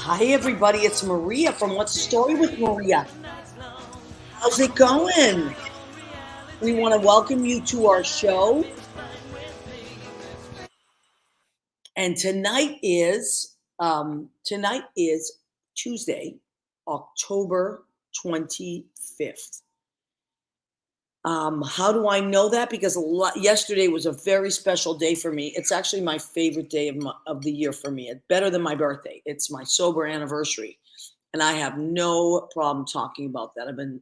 Hi, everybody. It's Maria from What's the Story with Maria. How's it going? We want to welcome you to our show. And tonight is Tuesday, October 25th. How do I know that? Because yesterday was a very special day for me. It's actually my favorite day of the year for me. It's better than my birthday. It's my sober anniversary. And I have no problem talking about that. I've been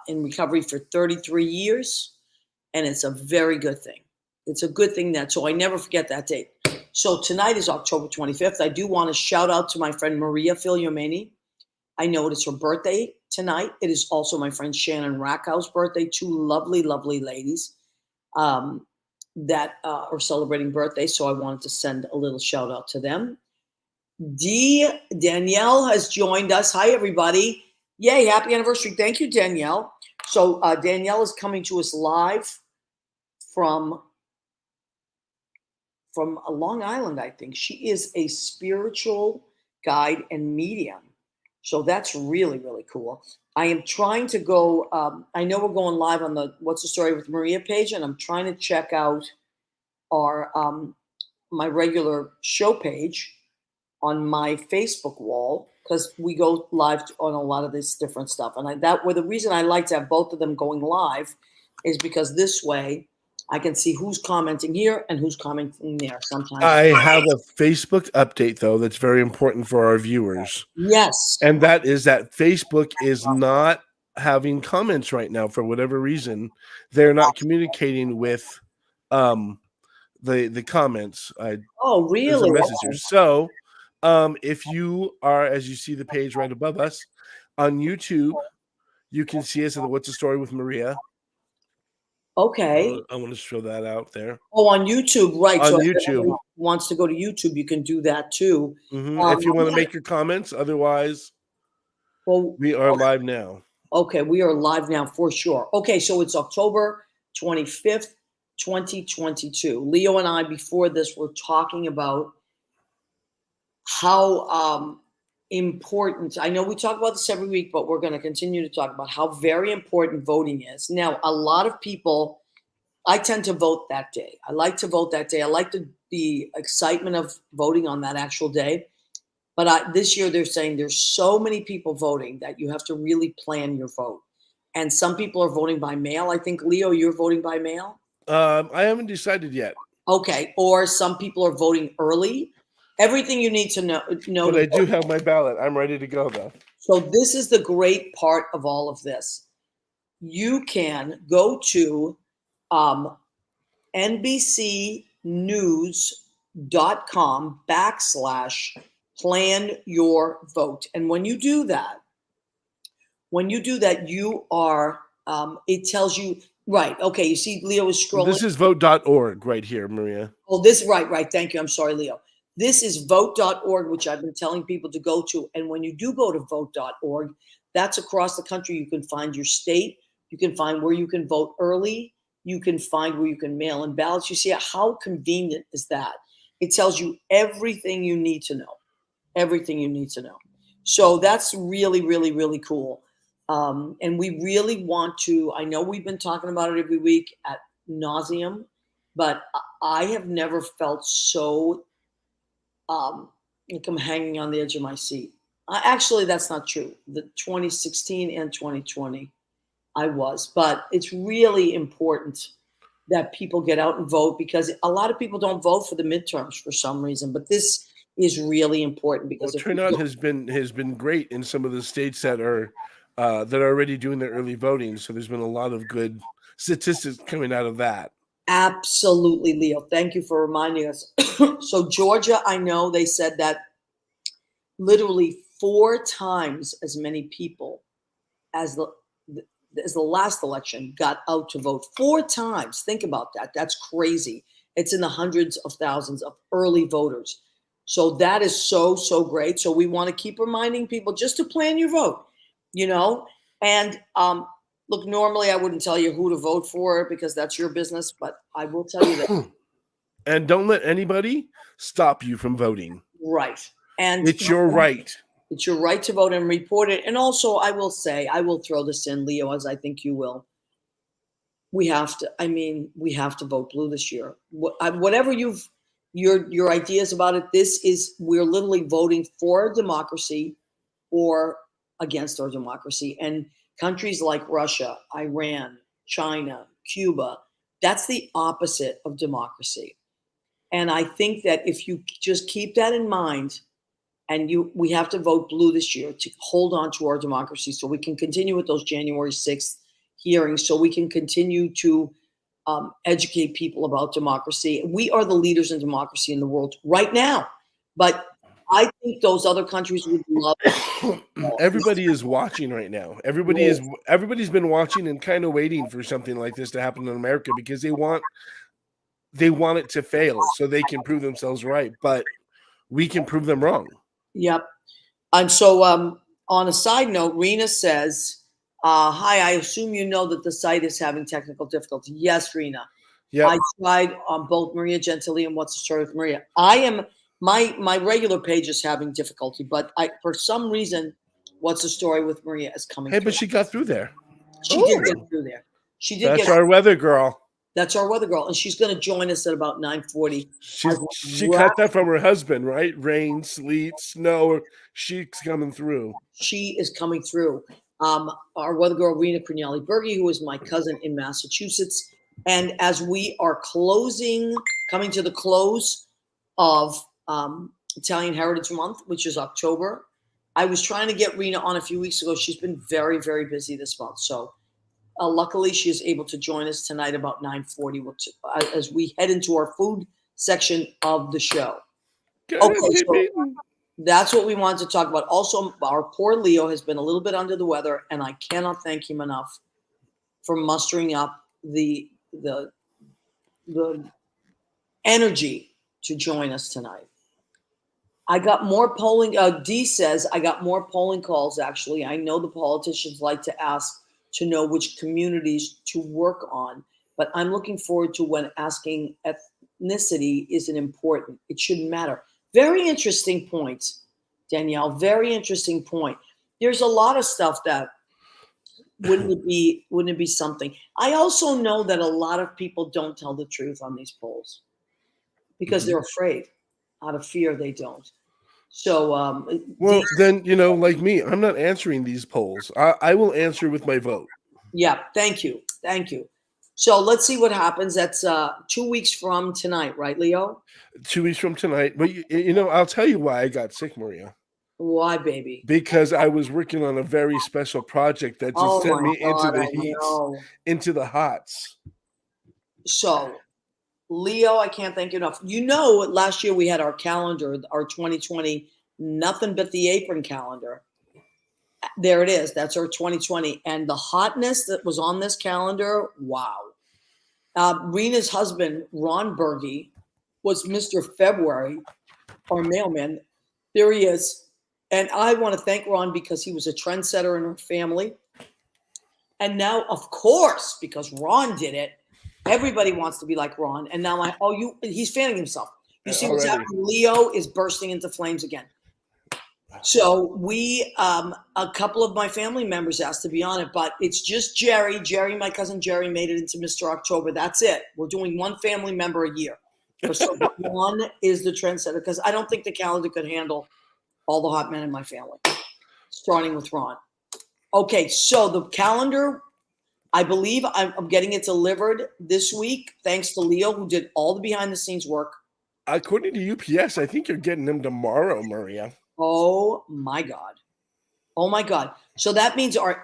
in recovery for 33 years, and it's a very good thing. It's a good thing so I never forget that date. So tonight is October 25th. I do want to shout out to my friend Maria Filiomeni. I know it is her birthday tonight. It is also my friend Shannon Rackhow's birthday. Two lovely, lovely ladies that are celebrating birthdays. So I wanted to send a little shout out to them. Danielle has joined us. Hi, everybody. Yay, happy anniversary. Thank you, Danielle. So Danielle is coming to us live from Long Island, I think. She is a spiritual guide and medium. So that's really, really cool. I am trying to go, I know we're going live on the What's the Story with Maria page, and I'm trying to check out our my regular show page on my Facebook wall, because we go live on a lot of this different stuff. And the reason I like to have both of them going live is because this way I can see who's commenting here and who's commenting there sometimes. I have a Facebook update, though, that's very important for our viewers. Yes. And that is that Facebook is not having comments right now for whatever reason. They're not communicating with the comments. Oh, There's a really? message here. So if you are, as you see the page right above us, on YouTube, you can see us at the What's the Story with Maria. Okay. I want to show that out there. Oh, on YouTube, right. On so YouTube. Wants to go to YouTube, you can do that too. If you want to make your comments, otherwise, we are live now. Okay, we are live now for sure. Okay, so it's October 25th, 2022. Leo and I, before this, were talking about how important, I know we talk about this every week, but we're going to continue to talk about how very important voting is. Now, a lot of people, I tend to vote that day. I like to vote that day. I like the excitement of voting on that actual day. But this year they're saying there's so many people voting that you have to really plan your vote. And some people are voting by mail. I think, Leo, you're voting by mail? I haven't decided yet. Okay. Or some people are voting early. Everything you need to know. But I do have my ballot. I'm ready to go, though. So this is the great part of all of this. You can go to NBCnews.com/plan your vote. And when you do that, you are, it tells you, right. Okay. You see, Leo is scrolling. This is vote.org right here, Maria. Oh, right. Thank you. I'm sorry, Leo. This is vote.org, which I've been telling people to go to. And when you do go to vote.org, that's across the country. You can find your state. You can find where you can vote early. You can find where you can mail in ballots. You see how convenient is that? It tells you everything you need to know. Everything you need to know. So that's really, really, really cool. And we really want to, I know we've been talking about it every week ad nauseum, but I have never felt so like I'm hanging on the edge of my seat. Actually, that's not true. The 2016 and 2020, I was. But it's really important that people get out and vote, because a lot of people don't vote for the midterms for some reason. But this is really important because turnout has been great in some of the states that are already doing their early voting. So there's been a lot of good statistics coming out of that. Absolutely, Leo. Thank you for reminding us. So Georgia, I know they said that literally 4 times as many people as the last election got out to vote. 4 times. Think about that. That's crazy. It's in the hundreds of thousands of early voters. So that is so, so great. So we want to keep reminding people just to plan your vote, and look, normally I wouldn't tell you who to vote for because that's your business, but I will tell you that. And don't let anybody stop you from voting. Right. And It's your right. it's your right to vote and report it. And also, I will say, I will throw this in, Leo, as I think you will. We have to. I mean, we have to vote blue this year. Whatever your ideas about it. We're literally voting for democracy or against our democracy. And countries like Russia, Iran, China, Cuba, that's the opposite of democracy. And I think that if you just keep that in mind, and we have to vote blue this year to hold on to our democracy so we can continue with those January 6th hearings, so we can continue to educate people about democracy. We are the leaders in democracy in the world right now. But I think those other countries would love it. Everybody is watching right now. Everybody's been watching and kind of waiting for something like this to happen in America because they want it to fail so they can prove themselves right, but we can prove them wrong. Yep. And so on a side note, Rena says, hi, I assume you know that the site is having technical difficulty. Yes, Rena. Yeah. I tried on both Maria Gentili and What's the Story with Maria. My regular page is having difficulty, but for some reason, What's the Story with Maria is coming through. But she got through there. She did get through there. That's our weather girl. That's our weather girl, and she's going to join us at about 9:40. She got that from her husband, right? Rain, sleet, snow. She's coming through. She is coming through. Our weather girl, Rena Crinielli Berge, who is my cousin in Massachusetts. And as we are coming to the close of Italian Heritage Month, which is October, I was trying to get Rena on a few weeks ago. She's been very, very busy this month. So luckily, she is able to join us tonight about 9:40 as we head into our food section of the show. Okay, so that's what we wanted to talk about. Also, our poor Leo has been a little bit under the weather, and I cannot thank him enough for mustering up the energy to join us tonight. I got more polling. Dee says, I got more polling calls, actually. I know the politicians like to ask to know which communities to work on. But I'm looking forward to when asking ethnicity isn't important. It shouldn't matter. Very interesting point, Danielle. Very interesting point. There's a lot of stuff that wouldn't it be something. I also know that a lot of people don't tell the truth on these polls because they're afraid. Out of fear, they don't. So, then, like me, I'm not answering these polls. I will answer with my vote. Yeah, thank you. So let's see what happens. That's 2 weeks from tonight, right, Leo? 2 weeks from tonight. But, I'll tell you why I got sick, Maria. Why, baby? Because I was working on a very special project that just sent me into the heat, into the hots. So, Leo, I can't thank you enough. Last year we had our calendar, our 2020, nothing but the apron calendar. There it is. That's our 2020. And the hotness that was on this calendar, wow. Rena's husband, Ron Berge, was Mr. February, our mailman. There he is. And I want to thank Ron because he was a trendsetter in our family. And now, of course, because Ron did it, everybody wants to be like Ron. And now he's fanning himself. You see what's happening? Leo is bursting into flames again. So a couple of my family members asked to be on it, but it's just Jerry. Jerry, my cousin Jerry, made it into Mr. October. That's it. We're doing one family member a year. So Ron is the trendsetter because I don't think the calendar could handle all the hot men in my family, starting with Ron. Okay, so the calendar, I believe I'm getting it delivered this week, thanks to Leo, who did all the behind-the-scenes work. According to UPS, I think you're getting them tomorrow, Maria. Oh my God! So that means our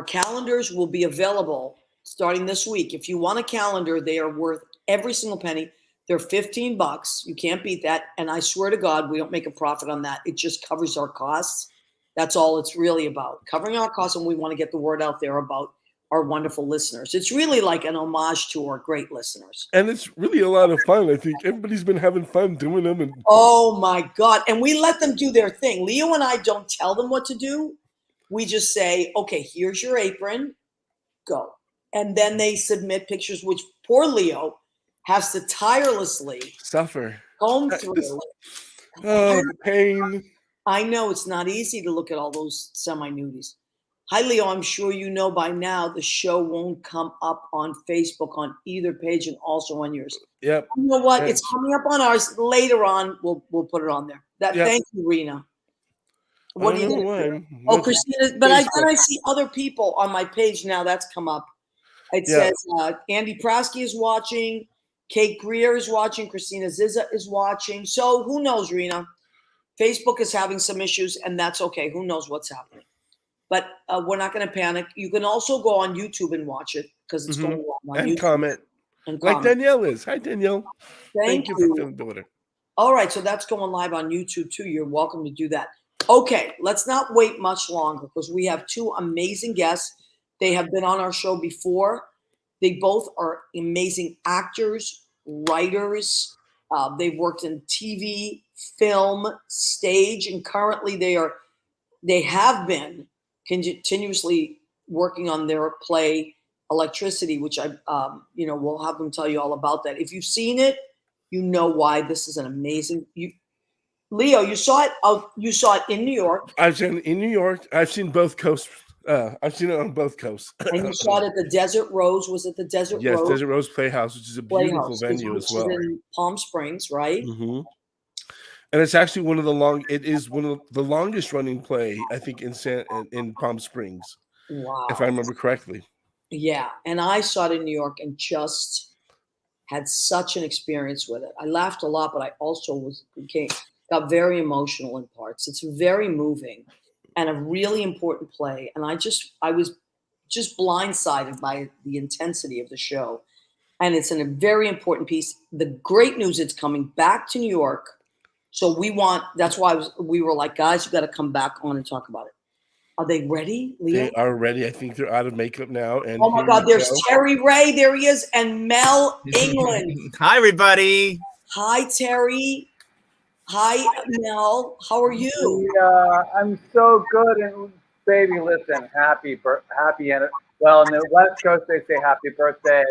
calendars will be available starting this week. If you want a calendar, they are worth every single penny. They're $15. You can't beat that. And I swear to God, we don't make a profit on that. It just covers our costs. That's all it's really about, covering our costs. And we want to get the word out there about our wonderful listeners. It's really like an homage to our great listeners. And it's really a lot of fun. I think everybody's been having fun doing them. Oh my God. And we let them do their thing. Leo and I don't tell them what to do. We just say, okay, here's your apron, go. And then they submit pictures, which poor Leo has to tirelessly suffer. comb through. Oh, the pain. I know it's not easy to look at all those semi-nudies. Hi, Leo. I'm sure you know by now the show won't come up on Facebook on either page and also on yours. Yep. You know what? And- It's coming up on ours later on. We'll put it on there. Yep. Thank you, Rena. What do you think? Oh, What's Christina, but then Facebook? I see other people on my page now. That's come up. It Yeah. says Andy Prasky is watching, Kate Greer is watching, Christina Zizza is watching. So who knows, Rena? Facebook is having some issues, and that's okay. Who knows what's happening? But we're not going to panic. You can also go on YouTube and watch it because it's going on And YouTube. comment. And Like comment. Danielle is. Hi, Danielle. Thank you you. for feeling better. All right, so that's going live on YouTube too. You're welcome to do that. Okay, let's not wait much longer because we have two amazing guests. They have been on our show before. They both are amazing actors, writers. They've worked in TV, film, stage, and currently they have been continuously working on their play Electricity, which we'll have them tell you all about that. If you've seen it, you know why this is an amazing. Leo, you saw it. You saw it in New York. I've seen it in New York. I've seen both coasts. I've seen it on both coasts. And you saw it at the Desert Rose. Was it the Desert Yes, Rose? Desert Rose Playhouse, which is a beautiful Playhouse, venue which as well. is in Palm Springs, right? Mm-hmm. And it's actually one of the longest running play, I think, in Palm Springs. Wow. If I remember correctly. Yeah, and I saw it in New York and just had such an experience with it. I laughed a lot, but I also got very emotional in parts. It's very moving and a really important play. And I was just blindsided by the intensity of the show. And it's a very important piece. The great news, it's coming back to New York. So that's why we were like, guys, you got to come back on and talk about it. Are they ready, Leo? They are ready. I think they're out of makeup now. And oh my God, there's Terry Ray. There he is. And Mel England. Hi, everybody. Hi, Terry. Hi, Mel. How are you? I'm so good. And baby, listen, well, in the West Coast, they say happy birthday,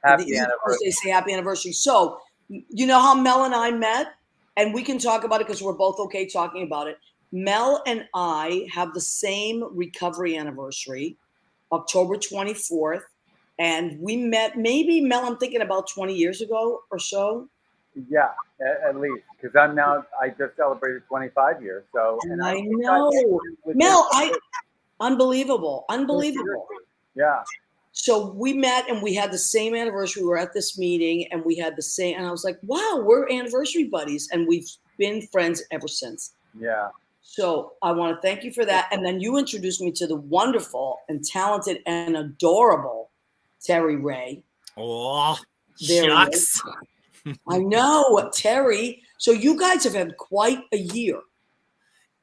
happy anniversary. They say happy anniversary. So, you know how Mel and I met? And we can talk about it because we're both okay talking about it. Mel and I have the same recovery anniversary, October 24th. And we met maybe, Mel, I'm thinking about 20 years ago or so. Yeah, at least. Because I just celebrated 25 years. So, and I know. Mel, unbelievable. Yeah. So we met and we had the same anniversary. We were at this meeting and we had the same, and I was like, wow, we're anniversary buddies. And we've been friends ever since. Yeah. So I want to thank you for that. And then you introduced me to the wonderful and talented and adorable Terry Ray. Oh, shucks. I know, Terry. So you guys have had quite a year.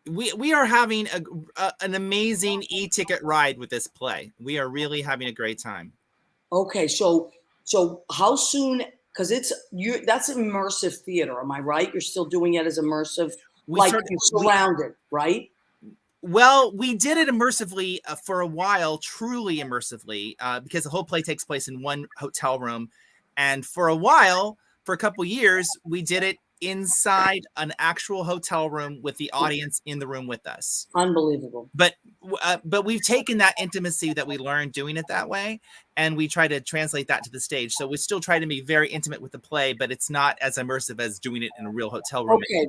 We are having an amazing e-ticket ride with this play. We are really having a great time. Okay, so how soon? Because that's immersive theater. Am I right? You're still doing it as immersive, surrounded, right? Well, we did it immersively for a while, truly immersively, because the whole play takes place in one hotel room, and for a couple years, we did it inside an actual hotel room with the audience in the room with us. Unbelievable. But we've taken that intimacy that we learned doing it that way, and we try to translate that to the stage. So we still try to be very intimate with the play, but it's not as immersive as doing it in a real hotel room. Okay.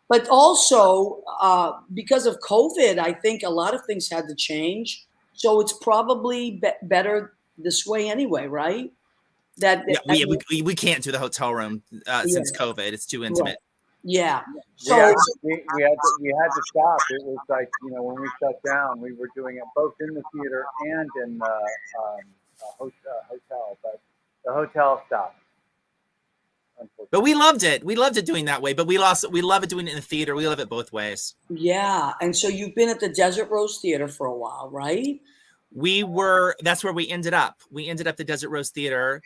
But also, because of COVID, I think a lot of things had to change. So it's probably better this way anyway, right? We can't do the hotel room since COVID. It's too intimate. Yeah. So we had to stop. It was like, when we shut down, we were doing it both in the theater and in the hotel, but the hotel stopped. But we loved it. We loved it doing that way, but we love it doing it in the theater. We love it both ways. Yeah. And so you've been at the Desert Rose Theater for a while, right? That's where we ended up. We ended up the Desert Rose Theater,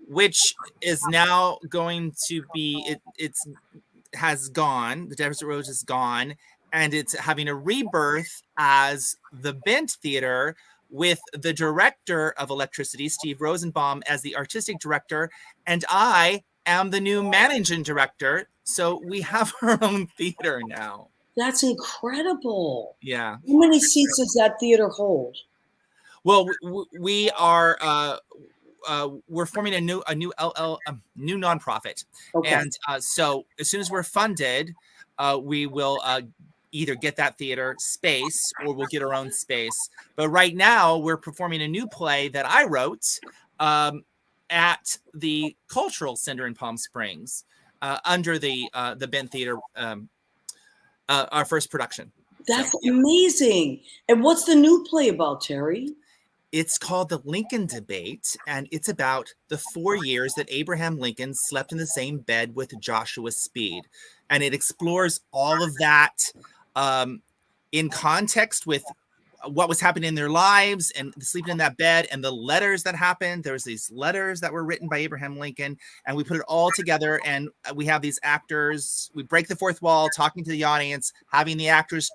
which is now going to be, has gone. The Desert Rose is gone, and it's having a rebirth as the Bent Theater with the director of Electricity, Steve Rosenbaum, as the artistic director, and I am the new managing director, So we have our own theater now. That's incredible. Yeah. How many seats does that theater hold? Well, we are we're forming a new new nonprofit, Okay. and so as soon as we're funded, we will either get that theater space or we'll get our own space. But right now, we're performing a new play that I wrote at the Cultural Center in Palm Springs under the Bent Theater, our first production. That's amazing. And what's the new play about, Terry? It's called The Lincoln Debate, and it's about the 4 years that Abraham Lincoln slept in the same bed with Joshua Speed. And it explores all of that in context with what was happening in their lives and sleeping in that bed and the letters that happened. There's these letters that were written by Abraham Lincoln, and we put it all together, and we have these actors. We break the fourth wall, talking to the audience, having the actors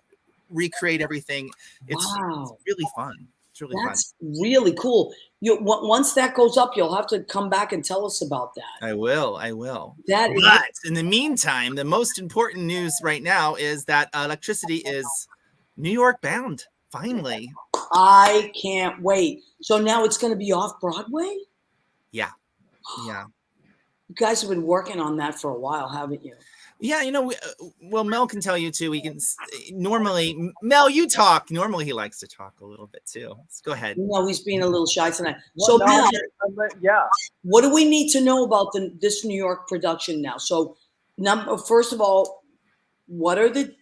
recreate everything. It's really fun. Really That's really cool. Once that goes up, you'll have to come back and tell us about that. I will. But in the meantime, the most important news right now is that Electricity is New York bound. Finally, I can't wait. So now it's going to be off Broadway? Yeah. You guys have been working on that for a while, haven't you? Yeah, well, Mel can tell you too. We can normally, Mel, you talk. Normally, he likes to talk a little bit too. Let's go ahead. No, he's being a little shy tonight. Well, So, no, Mel, yeah. what do we need to know about this New York production now? So, first of all, what are the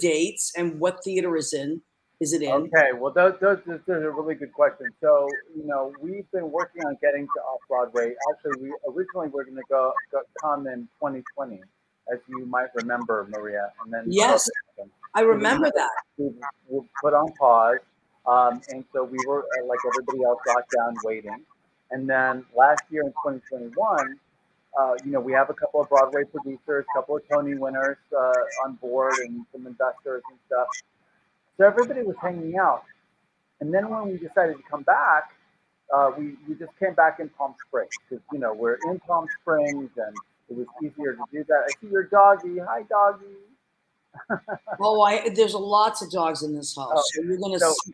dates and what theater is it in? Okay, well, those are really good questions. So, we've been working on getting to off-Broadway. Actually, we originally were going to come in 2020, as you might remember, Maria. And then yes, I remember that. We were put on pause, and so we were, like everybody else, locked down waiting. And then last year in 2021, we have a couple of Broadway producers, a couple of Tony winners on board, and some investors and stuff. So everybody was hanging out. And then when we decided to come back, we just came back in Palm Springs because, we're in Palm Springs and it was easier to do that. I see your doggy. Hi, doggy. There's lots of dogs in this house. So you're going to see.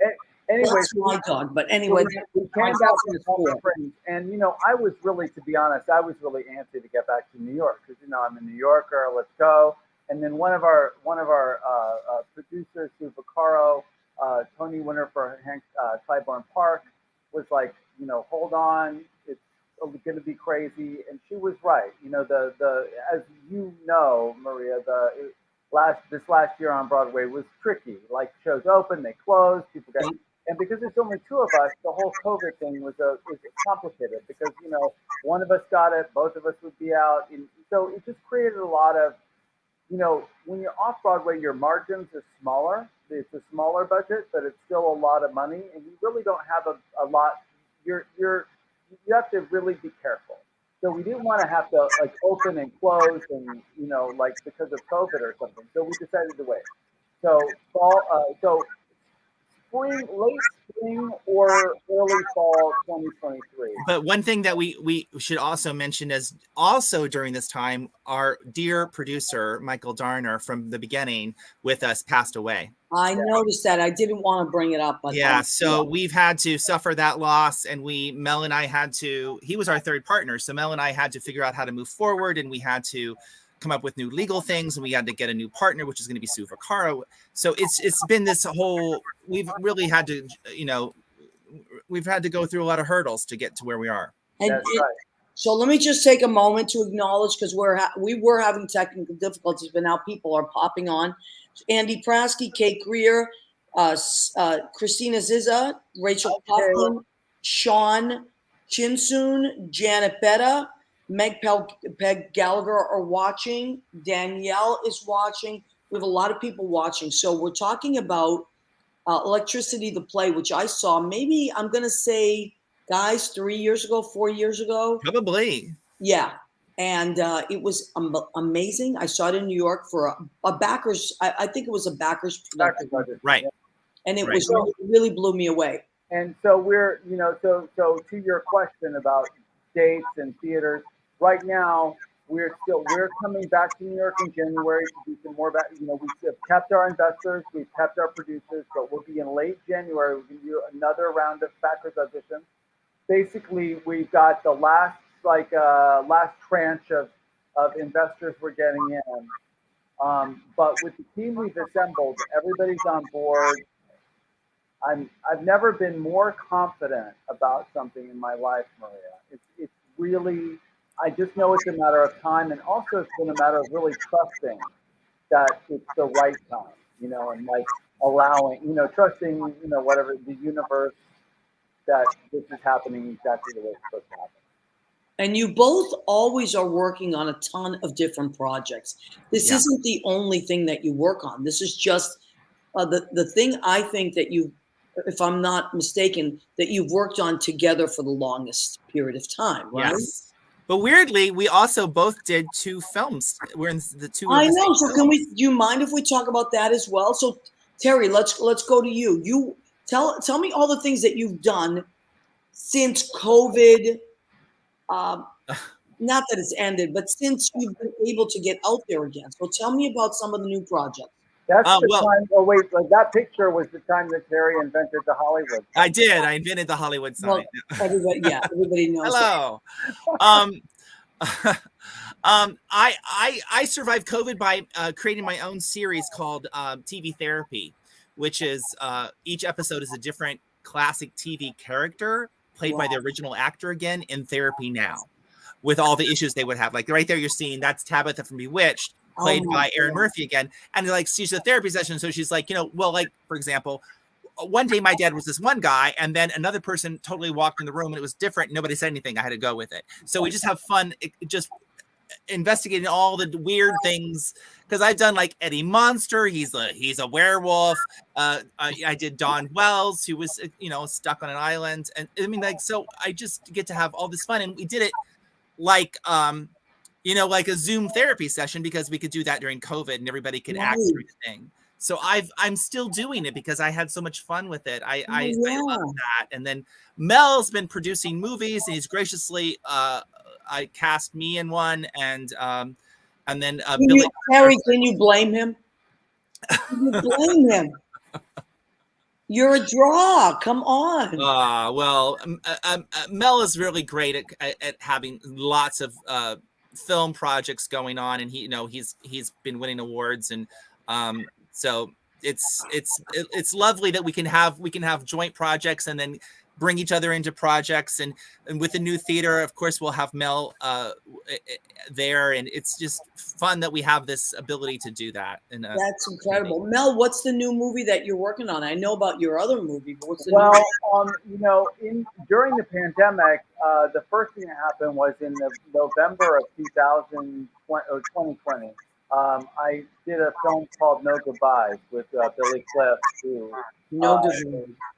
Anyway, that's my dog. But anyway, we came back in Palm Springs. And, I was really, to be honest, I was really antsy to get back to New York because, I'm a New Yorker. Let's go. And then one of our producers, Sue Vaccaro, Tony winner for Hank Clybourne Park, was like, hold on, it's going to be crazy, and she was right. As you know, Maria, this last year on Broadway was tricky. Like shows open, they closed, people got, and because there's only two of us, the whole COVID thing was complicated because one of us got it, both of us would be out, and so it just created a lot of. When you're off Broadway, your margins are smaller. It's a smaller budget, but it's still a lot of money, and you really don't have a lot. You have to really be careful. So we didn't want to have to open and close, and because of COVID or something. So we decided to wait. So late spring or early fall 2023. But one thing that we should also mention is also during this time, our dear producer, Michael Darner, from the beginning with us, passed away. I noticed that. I didn't want to bring it up. But so we've had to suffer that loss, and Mel and I had to, he was our third partner. So Mel and I had to figure out how to move forward, and we had to come up with new legal things, and we had to get a new partner, which is going to be Sue Vaccaro. So it's been this whole, we've really had to, we've had to go through a lot of hurdles to get to where we are. That's right. So let me just take a moment to acknowledge, because we were having technical difficulties, but now people are popping on. Andy Prasky, Kate Greer, Christina Ziza, Rachel Kaufman, Sean Chinsoon, Janet Betta, Meg Peg Gallagher are watching. Danielle is watching. We have a lot of people watching. So we're talking about Electricity, the play, which I saw maybe, I'm going to say, guys, 4 years ago. Probably. Yeah. And it was amazing. I saw it in New York for a backers. I think it was a backers production. Right. And it was really blew me away. And so we're, so to your question about dates and theaters, right now we're coming back to New York in January to do some more. We've kept our investors, we've kept our producers, but we'll be in late January. We're going to do another round of backers auditions. Basically, we've got the last tranche of investors we're getting in. But with the team we've assembled, everybody's on board. I've never been more confident about something in my life, Maria. It's really, I just know it's a matter of time, and also it's been a matter of really trusting that it's the right time, and like allowing, trusting, whatever the universe, that this is happening exactly the way it's supposed to happen. And you both always are working on a ton of different projects. This isn't the only thing that you work on. This is just the thing I think that you, if I'm not mistaken, that you've worked on together for the longest period of time, right? Yes. But weirdly, we also both did 2 films. We're in the 2. I know. So do you mind if we talk about that as well? So Terry, let's go to you. You tell me all the things that you've done since COVID. Not that it's ended, but since you've been able to get out there again. So tell me about some of the new projects. That's the time. Oh wait, like that picture was the time that Terry invented the Hollywood sign. I did. I invented the Hollywood sign. Well, everybody knows. Hello. I survived COVID by creating my own series called TV Therapy, which is each episode is a different classic TV character played by the original actor again in therapy now, with all the issues they would have. Like right there, you're seeing that's Tabitha from Bewitched, played by Erin Murphy again. And like, she's a therapy session. So she's like, like, for example, one day my dad was this one guy, and then another person totally walked in the room and it was different. Nobody said anything. I had to go with it. So we just have fun, just investigating all the weird things. Because I've done like Eddie Monster. He's a werewolf. I did Don Wells, who was, stuck on an island. And I mean, like, so I just get to have all this fun. And we did it like, like a Zoom therapy session, because we could do that during COVID and everybody could act through the thing. So I'm still doing it because I had so much fun with it. I love that. And then Mel's been producing movies, and he's graciously I cast me in one, and then Billy. Terry, can you blame him? Can you blame him? You're a draw. Come on. Well, Mel is really great at having lots of film projects going on, and he's been winning awards, and so it's lovely that we can have joint projects and then bring each other into projects, and with the new theater, of course, we'll have Mel there, and it's just fun that we have this ability to do that. And that's incredible. Mel, what's the new movie that you're working on? I know about your other movie, but what's the new during the pandemic, the first thing that happened was in the November of 2020. I did a film called No Goodbyes with Billy Cliff, who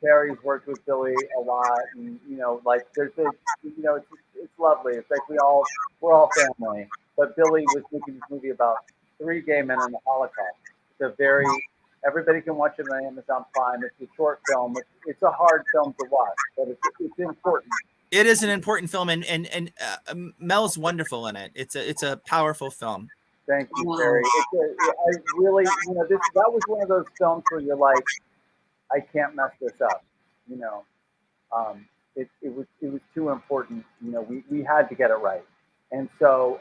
Terry's worked with Billy a lot, and like there's it's lovely. It's like we're all family. But Billy was making this movie about 3 gay men in the Holocaust. It's everybody can watch it on Amazon Prime. It's a short film. It's a hard film to watch, but it's important. It is an important film, and Mel's wonderful in it. It's a powerful film. Thank you, Terry. I really, that was one of those films where you're like, I can't mess this up. It was too important. We had to get it right, and so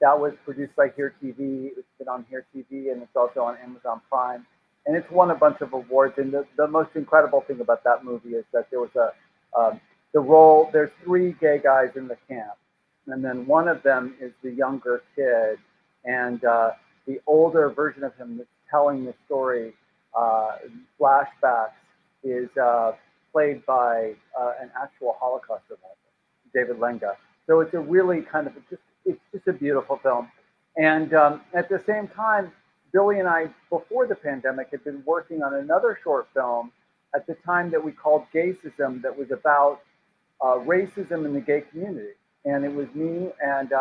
that was produced by Here TV. It's been on Here TV, and it's also on Amazon Prime, and it's won a bunch of awards. And the most incredible thing about that movie is that there was there's 3 gay guys in the camp, and then one of them is the younger kid. And the older version of him that's telling the story, flashbacks, is played by an actual Holocaust survivor, David Lenga. So it's a really kind of it's just a beautiful film. And at the same time, Billy and I, before the pandemic, had been working on another short film at the time that we called Gaysism, that was about racism in the gay community. And it was me and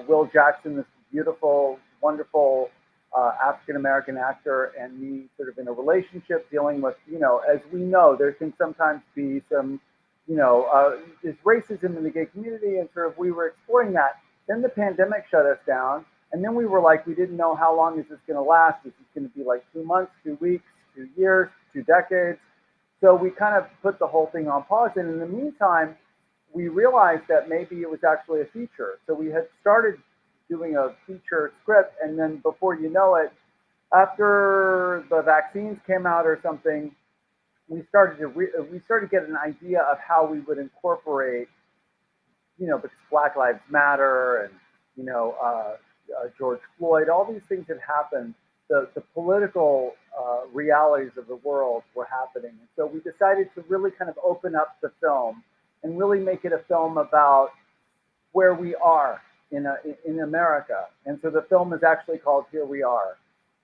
Will Jackson, this beautiful, wonderful African-American actor, and me sort of in a relationship dealing with, as we know, there can sometimes be some, there's racism in the gay community, and sort of we were exploring that. Then the pandemic shut us down. And then we were like, we didn't know how long is this going to last. Is this going to be like 2 months, 2 weeks, 2 years, 2 decades? So we kind of put the whole thing on pause. And in the meantime, we realized that maybe it was actually a feature. So we had started doing a feature script. And then before you know it, after the vaccines came out or something, we started to get an idea of how we would incorporate, because Black Lives Matter and, George Floyd, all these things had happened. The political realities of the world were happening. And so we decided to really kind of open up the film and really make it a film about where we are in America. And so the film is actually called Here We Are.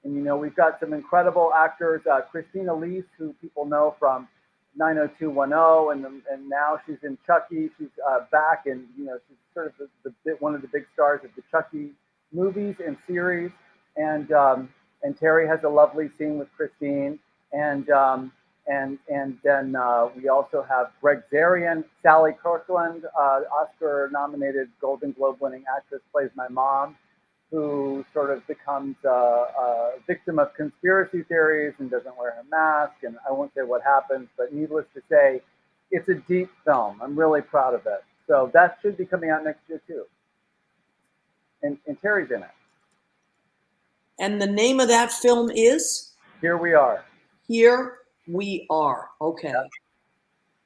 And, we've got some incredible actors, Christina Lees, who people know from 90210, and now she's in Chucky. She's back, and, she's sort of one of the big stars of the Chucky movies and series. And Terry has a lovely scene with Christine. And then we also have Greg Zarian, Sally Kirkland, Oscar-nominated Golden Globe-winning actress, plays my mom, who sort of becomes a victim of conspiracy theories and doesn't wear her mask. And I won't say what happens, but needless to say, it's a deep film. I'm really proud of it. So that should be coming out next year too. And Terry's in it. And the name of that film is? Here We Are. Here We Are. Okay. Yeah.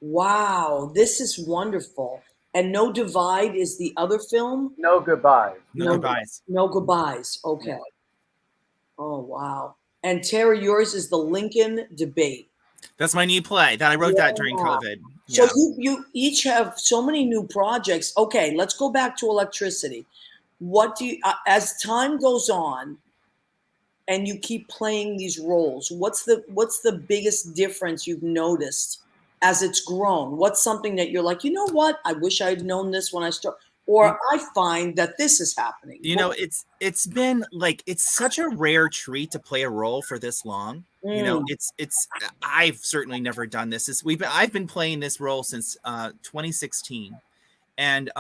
Wow, this is wonderful. And No Divide is the other film? No Goodbyes. No Goodbyes. No Goodbyes. Okay. Yeah. Oh, wow. And Terry, yours is The Lincoln Debate. That's my new play that I wrote that during COVID. So you each have so many new projects. Okay, let's go back to electricity. What do you, as time goes on and you keep playing these roles, what's the biggest difference you've noticed as it's grown? What's something that you're like, you know what? I wish I'd known this when I started. Or I find that this is happening. It's been like, it's such a rare treat to play a role for this long. I've certainly never done this. I've been playing this role since 2016. And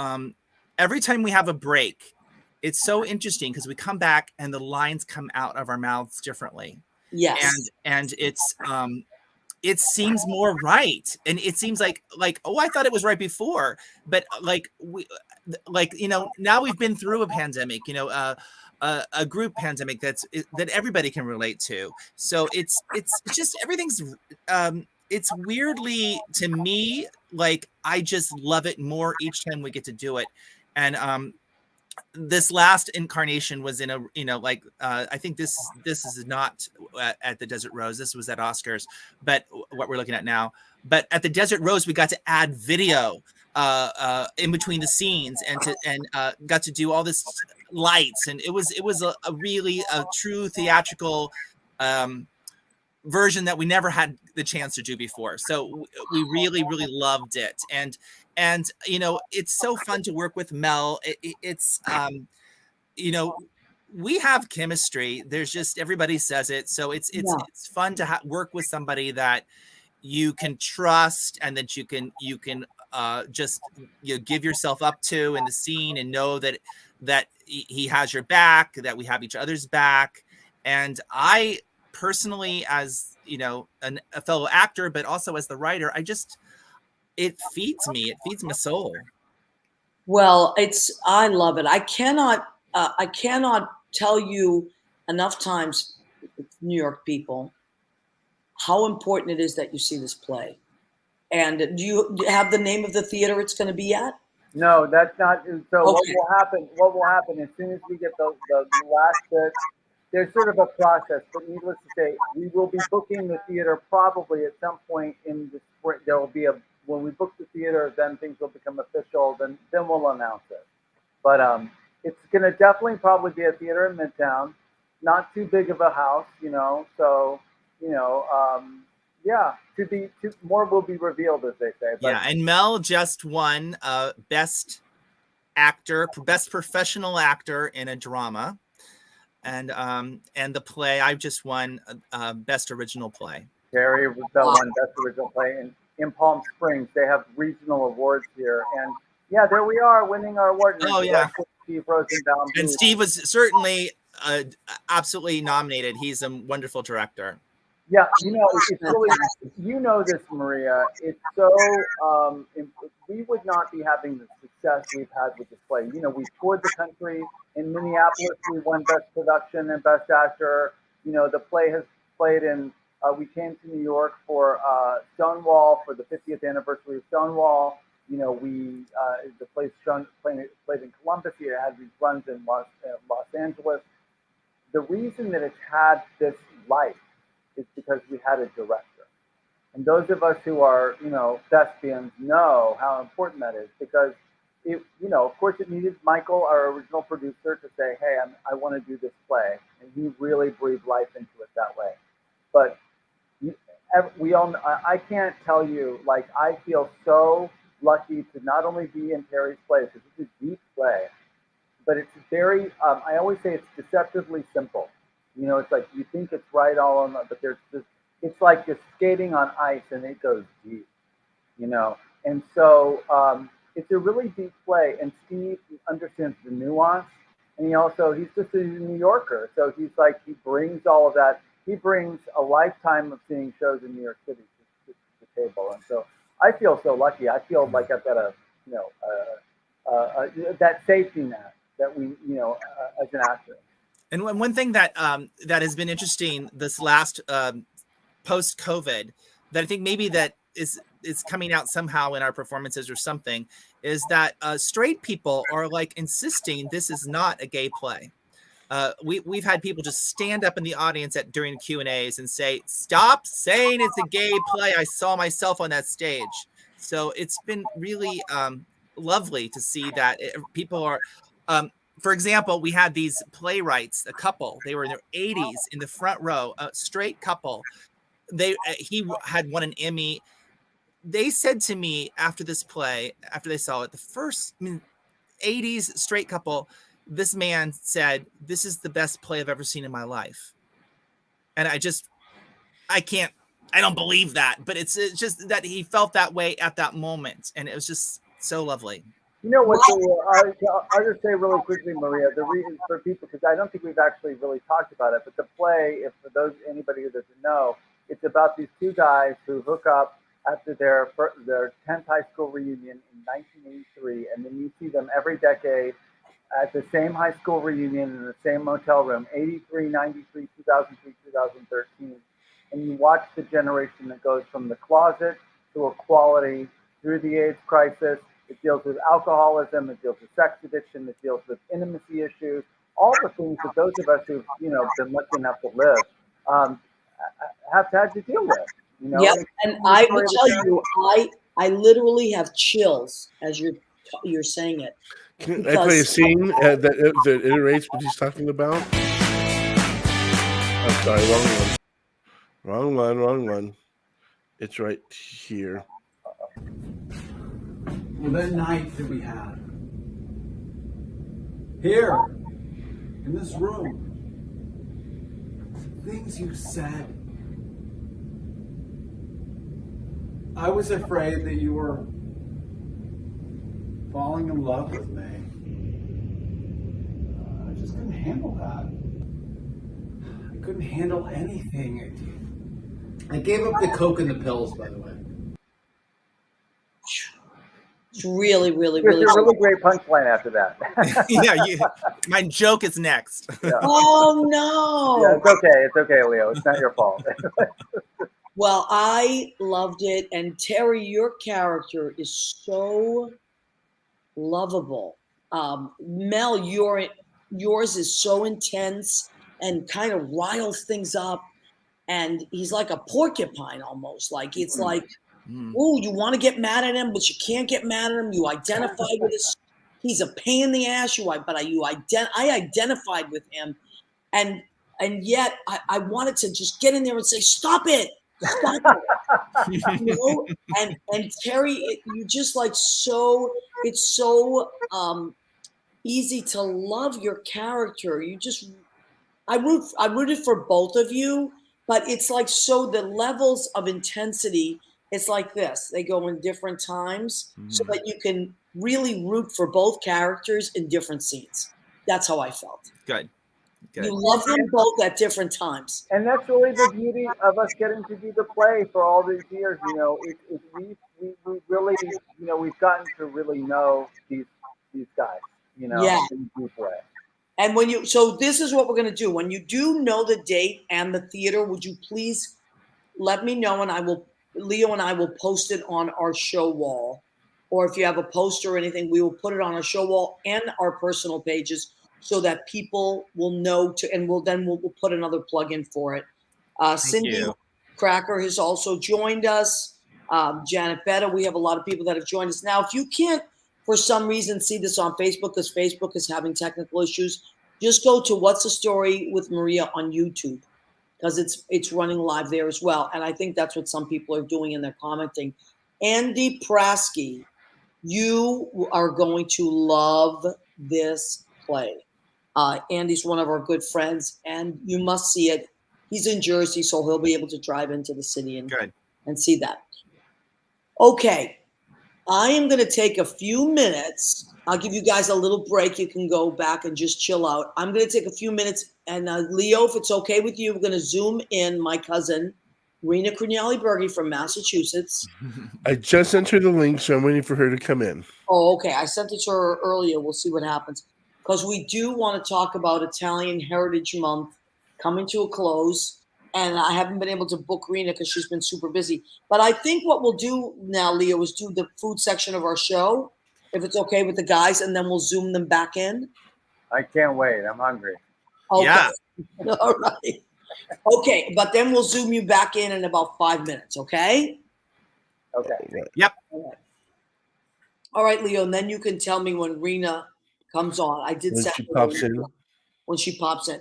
every time we have a break, it's so interesting because we come back and the lines come out of our mouths differently. Yes. And it's it seems more right. And it seems like, oh, I thought it was right before, but now we've been through a pandemic, a group pandemic that everybody can relate to. So it's just, everything's, it's weirdly, to me, like, I just love it more each time we get to do it. And, this last incarnation was in a, I think this is not at the Desert Rose. This was at Oscars, but what we're looking at now. But at the Desert Rose, we got to add video in between the scenes and got to do all this lights, and it was a really true theatrical version that we never had the chance to do before. So we really, really loved it. And it's so fun to work with Mel. It's we have chemistry. There's just, everybody says it. So it's fun to work with somebody that you can trust and that you can just give yourself up to in the scene and know that he has your back, that we have each other's back. And I personally, as a fellow actor, but also as the writer, it feeds me. It feeds my soul. Well, I love it. I cannot tell you enough times, New York people, how important it is that you see this play. And do you have the name of the theater it's going to be at? No, that's not. So okay. What will happen as soon as we get the last bit, there's sort of a process, but needless to say, we will be booking the theater probably at some point in the spring. There will be when we book the theater, then things will become official. Then we'll announce it. But it's going to definitely probably be a theater in Midtown, not too big of a house, So more will be revealed, as they say. But, yeah, and Mel just won best professional actor in a drama. And the play, I've just won best original play. Terry won best original play in Palm Springs. They have regional awards here, and yeah, there we are winning our award. Oh yeah, Steve Rosenbaum. And who- Steve was certainly absolutely nominated. He's a wonderful director. Yeah, it's really, you know this, Maria. It's so, we would not be having the success we've had with this play. We toured the country. In Minneapolis, we won Best Production and Best Actor. The play has played in, we came to New York for Stonewall, for the 50th anniversary of Stonewall. The play's played in Columbus. It had these runs in Los Angeles. The reason that it's had this life is because we had a director. And those of us who are, thespians know how important that is, because of course it needed Michael, our original producer, to say, hey, I want to do this play. And he really breathed life into it that way. But we all, I can't tell you, I feel so lucky to not only be in Terry's play, because it's a deep play, but it's very, I always say it's deceptively simple. It's like you think it's right all on, but there's this, it's like you're skating on ice and it goes deep, And so it's a really deep play, and Steve understands the nuance, and he's just a New Yorker. So he brings all of that. He brings a lifetime of seeing shows in New York City to the table. And so I feel so lucky. I feel like I've got that safety net that we, as an actor. And one thing that that has been interesting this last post-COVID, that I think maybe that is coming out somehow in our performances or something, is that straight people are insisting this is not a gay play. We've had people just stand up in the audience during Q&As and say, "Stop saying it's a gay play. I saw myself on that stage." So it's been really lovely to see that people are. For example, we had these playwrights, a couple. They were in their 80s in the front row, a straight couple. He had won an Emmy. They said to me after this play, after they saw it, the first 80s straight couple, this man said, "This is the best play I've ever seen in my life." And I don't believe that, but it's just that he felt that way at that moment. And it was just so lovely. You know what? I'll just say really quickly, Maria, the reason for people, because I don't think we've actually really talked about it, but the play, if for anybody who doesn't know, it's about these two guys who hook up after their 10th high school reunion in 1983, and then you see them every decade at the same high school reunion in the same motel room, 83, 93, 2003, 2013, and you watch the generation that goes from the closet to equality through the AIDS crisis. It deals with alcoholism, it deals with sex addiction, it deals with intimacy issues, all the things that those of us who've been lucky enough to live have had to deal with. Yep, and I will tell you, I literally have chills as you're saying it. Can I play a scene that iterates what he's talking about? I'm sorry, wrong one. It's right here. Well, that night that we had here in this room, things you said, I was afraid that you were falling in love with me. I just couldn't handle that. I couldn't handle anything. I gave up the coke and the pills, by the way. It's really, really, There's really. a really great punchline after that. Yeah, my joke is next. Yeah. Oh no! Yeah, it's okay, Leo. It's not your fault. Well, I loved it, and Terry, your character is so lovable. Mel, yours is so intense and kind of riles things up, and he's like a porcupine almost. Like it's like, oh, you want to get mad at him, but you can't get mad at him. You identify with this. He's a pain in the ass. I identified with him, and yet I wanted to just get in there and say, "Stop it! Stop it!" And Terry, you just so. It's so easy to love your character. I rooted for both of you, but it's so the levels of intensity. It's like this. They go in different times so that you can really root for both characters in different scenes. That's how I felt. Good. Good. You love them both at different times. And that's really the beauty of us getting to do the play for all these years. You know, we really, you know, we've gotten to really know these guys, you know, Yeah. in a deep way. And so this is what we're going to do. When you do know the date and the theater, would you please let me know, and Leo and I will post it on our show wall. Or if you have a poster or anything, we will put it on our show wall and our personal pages so that people will know and we'll put another plug in for it. Cindy you. Cracker has also joined us. Janet Betta. We have a lot of people that have joined us. Now, if you can't, for some reason, see this on Facebook because Facebook is having technical issues, just go to What's the Story with Maria on YouTube because it's running live there as well. And I think that's what some people are doing and they're commenting. Andy Prasky, you are going to love this play. Andy's one of our good friends, and you must see it. He's in Jersey, so he'll be able to drive into the city and see that. Okay, I am going to take a few minutes. I'll give you guys a little break. You can go back and just chill out. I'm going to take a few minutes, and Leo, if it's okay with you, we're going to zoom in my cousin, Rena Crinielli-Berge from Massachusetts. I just sent her the link, so I'm waiting for her to come in. Oh, okay. I sent it to her earlier. We'll see what happens. Because we do want to talk about Italian Heritage Month coming to a close. And I haven't been able to book Rena because she's been super busy. But I think what we'll do now, Leo, is do the food section of our show, if it's okay with the guys, and then we'll zoom them back in. I can't wait. I'm hungry. Okay. Yeah. All right. Okay, but then we'll zoom you back in about 5 minutes, okay? Okay. Yep. All right, Leo, and then you can tell me when Rena comes on. I did When send she her pops the- in. When she pops in.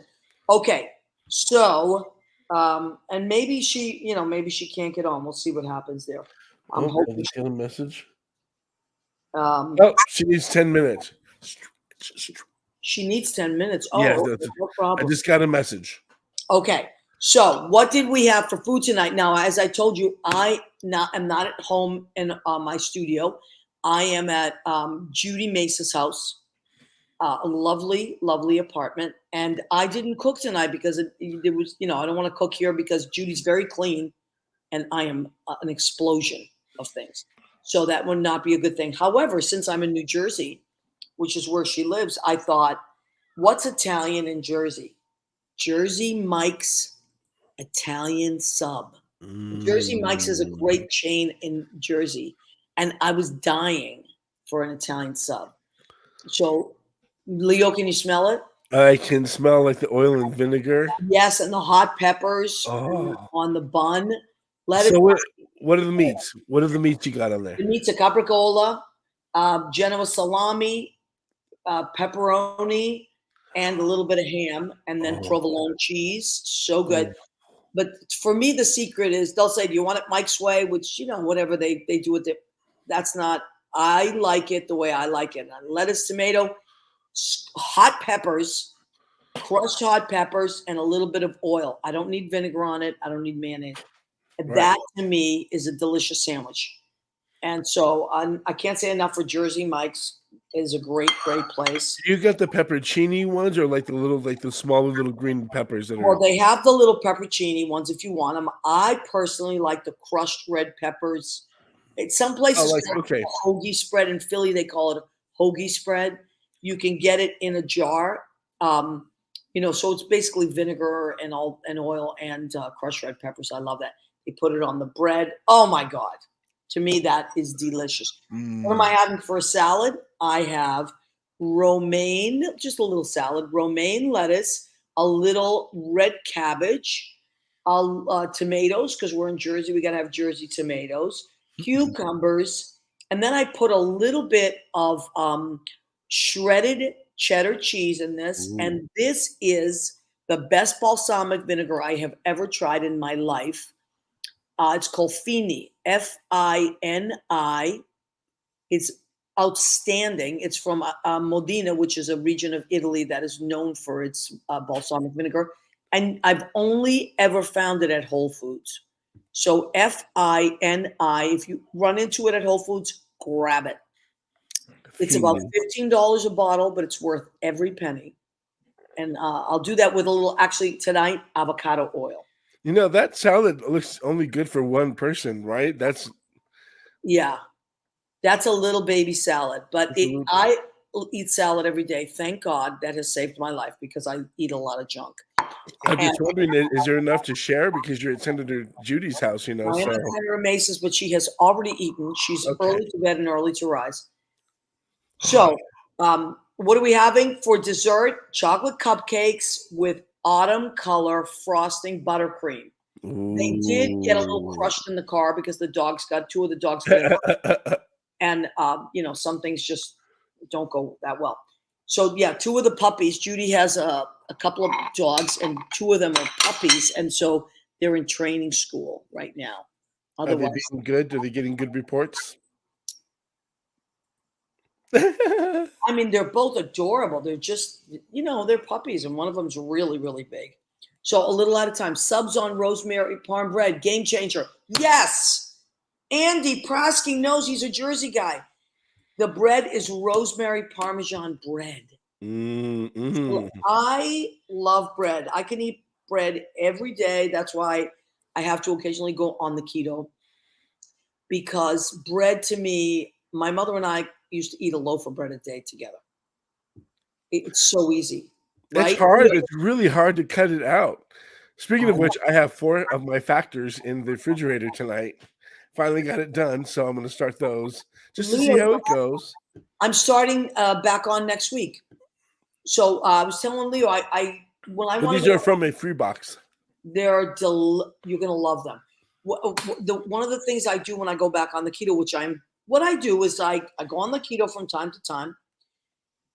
Okay, so and maybe she can't get on. We'll see what happens there. I'm I hoping just get a message. um, Oh, she needs 10 minutes. she needs 10 minutes. Oh, Yes, okay, that's- no I problem. just got a message. Okay, so what did we have for food tonight? Now, as I told you, I am not at home in my studio. I am at Judy Mesa's house, a lovely, lovely apartment. And I didn't cook tonight because it was, I don't want to cook here because Judy's very clean and I am an explosion of things. So that would not be a good thing. However, since I'm in New Jersey, which is where she lives, I thought, what's Italian in Jersey? Jersey Mike's Italian Sub. Jersey Mike's is a great chain in Jersey, and I was dying for an Italian sub. So, Leo, can you smell it? I can smell like the oil and vinegar. Yes, and the hot peppers Oh. on the bun. Let it. So what are the meats? What are the meats you got on there? The meat's a capricola, Genoa salami, pepperoni, and a little bit of ham, and then Oh. provolone cheese. So good. But for me, the secret is they'll say, "Do you want it Mike's way?" Which whatever they do with it. That's not. I like it the way I like it. Lettuce, tomato, hot peppers, crushed hot peppers, and a little bit of oil. I don't need vinegar on it. I don't need mayonnaise. Right. That to me is a delicious sandwich. And so I can't say enough for Jersey Mike's. It is a great, great place. You got the pepperoncini ones or like the smaller little green peppers that Well, are they have the little pepperoncini ones if you want them. I personally like the crushed red peppers. Some places okay. hoagie spread in Philly, they call it a hoagie spread. You can get it in a jar. So it's basically vinegar and oil and crushed red peppers. I love that. They put it on the bread. Oh my God. To me, that is delicious. What am I having for a salad? I have romaine, just a little salad, romaine lettuce, a little red cabbage, tomatoes, because we're in Jersey. We got to have Jersey tomatoes, cucumbers. And then I put a little bit of shredded cheddar cheese in this. Ooh. And this is the best balsamic vinegar I have ever tried in my life. It's called Fini, Fini. It's outstanding. It's from Modena, which is a region of Italy that is known for its balsamic vinegar. And I've only ever found it at Whole Foods. So Fini, if you run into it at Whole Foods, grab it. It's about Fiending. $15 a bottle, but it's worth every penny. And I'll do that with a little, actually tonight, avocado oil. You know, that salad looks only good for one person, right? That's Yeah, that's a little baby salad, but I eat salad every day. Thank God that has saved my life because I eat a lot of junk. I'm And just wondering, is there enough to share because you're at Senator Judy's house, you know? I am So at Senator Mace's, but she has already eaten. She's okay. early to bed and early to rise. So, what are we having for dessert? Chocolate cupcakes with autumn color frosting buttercream. They did get a little Ooh. crushed in the car because two of the dogs got and some things just don't go that well. So yeah, two of the puppies. Judy has a couple of dogs, and two of them are puppies, and so they're in training school right now. Are they Otherwise, being good? Are they getting good reports? I mean, they're both adorable. They're just, they're puppies, and one of them's really, really big. So a little at a time. Subs on rosemary parm bread, game changer. Yes, Andy Prosky knows he's a Jersey guy. The bread is rosemary Parmesan bread. Mm-hmm. I love bread. I can eat bread every day. That's why I have to occasionally go on the keto, because bread to me, my mother and I used to eat a loaf of bread a day together. It's so easy, It's right? hard. It's really hard to cut it out. Speaking of which, I have 4 of my factors in the refrigerator tonight. Finally got it done, so I'm going to start those just to see how it goes. I'm starting back on next week. So I was telling Leo, But these are from a free box. you're gonna love them. One of the things I do when I go back on the keto, what I do is I go on the keto from time to time,